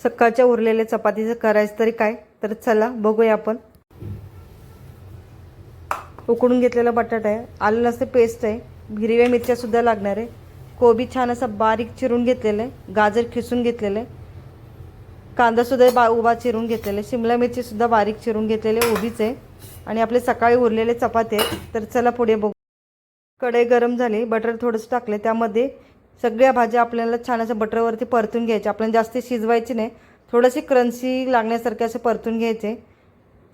सकाळच्या उरलेल्या चपातीचं करायचं तरी काय, तर चला बघूया आपण। उकडून घेतलेला बटाटा आहे, आलं लसूण पेस्ट आहे, हिरव्या मिरच्या सुद्धा लागणार आहे, कोबी छान असा बारीक चिरून घेतलेला आहे, गाजर खिसून घेतलेलं आहे, कांदा सुद्धा उभा चिरून घेतलेला आहे, शिमला मिरची सुद्धा बारीक चिरून घेतलेले उभीच आहे, आणि आपले सकाळी उरलेले चपाती आहेत। तर चला पुढे बघू। कढई गरम झाली, बटर थोडंसं टाकले, त्यामध्ये सगळ्या भाज्या आपल्याला छान असं बटरवरती परतून घ्यायचे। आपल्याला जास्त शिजवायची नाही, थोडेसे क्रंची लागण्यासारखे असे परतून घ्यायचे।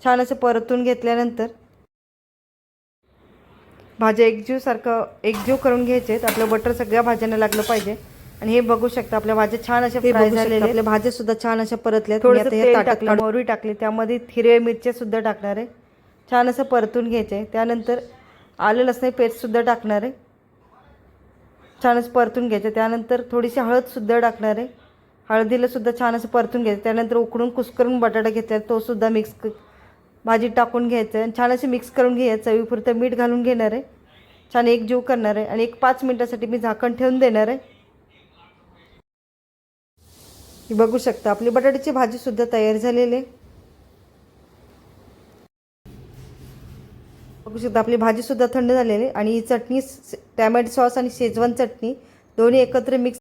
छान असं परतून घेतल्यानंतर भाज्या एकजीव करून घ्यायचे। आपलं बटर सगळ्या भाज्यांना लागलं पाहिजे। आणि हे बघू शकता आपल्या भाज्या छान अशा फ्राय झालेल्या, आपल्या भाज्या सुद्धा छान अशा परतल्या। थोडंसं तेल टाकलं, मोहरी टाकली, त्यामध्ये हिरव्या मिरच्या सुद्धा टाकणार आहे, छान असं परतून घ्यायचे। त्यानंतर आलं लसूण पेस्ट सुद्धा टाकणार आहे, छान असं परतून घ्यायचं। त्यानंतर थोडीशी हळद सुद्धा टाकणार आहे, हळदीला सुद्धा छान असं परतून घ्यायचं। त्यानंतर उकडून कुस्करून बटाटा घेतला, तो सुद्धा भाजीत टाकून घ्यायचं आणि छान असे मिक्स करून घ्यायचं। चवीपुरतं मीठ घालून घेणार आहे, छान एकजीव करणार आहे आणि 5 मिनिटासाठी मी झाकण ठेवून देणार आहे। बघू शकता आपली बटाट्याची भाजी सुद्धा तयार झालेली आहे। बघू शकता आपली भाजी सुद्धा थंड झालेली आहे आणि ही चटणी टॅमॅटो सॉस आणि शेजवान चटणी दोन्ही एकत्र मिक्स।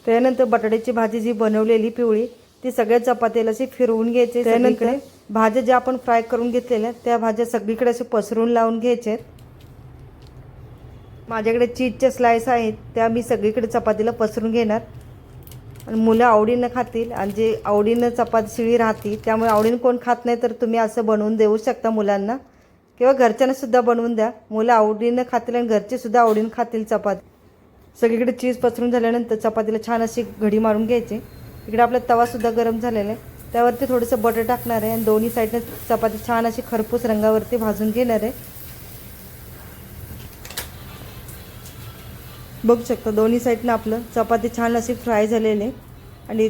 त्यानंतर बटाट्याची भाजी जी बनवलेली पिवळी ती सगळ्या चपातीला अशी फिरवून घ्यायची। त्यानंतर भाज्या ज्या आपण फ्राय करून घेतलेल्या त्या भाज्या सगळीकडे असे पसरून लावून घ्यायचे। माझ्याकडे चीजच्या स्लाइस आहेत, त्या मी सगळीकडे चपातीला पसरून घेणार आणि मुलं आवडीनं खातील आणि जे आवडीनं चपाती शिळी राहते, त्यामुळे आवडीनं कोण खात नाही तर तुम्ही असं बनवून देऊ शकता मुलांना किंवा घरच्यांना सुद्धा बनवून द्या। मुलं आवडीनं खातील आणि घरचे सुद्धा आवडीनं खातील चपाती। सगळीकडे चीज पसरून झाल्यानंतर चपातीला छान अशी घडी मारून घ्यायची। इकडे आपला तवा सुद्धा गरम झालेला आहे, त्यावरती थोडंसं बटर टाकणार आहे आणि दोन्ही साईडने चपाती छान अशी खरपूस रंगावरती भाजून घेणार आहे। बघू शकता दोन्ही साईडनं आपलं चपाती छान अशी फ्राय झालेली आहे आणि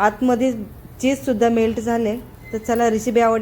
आतमध्ये चीज सुद्धा मेल्ट झाले। तर चला रेसिपी आवडली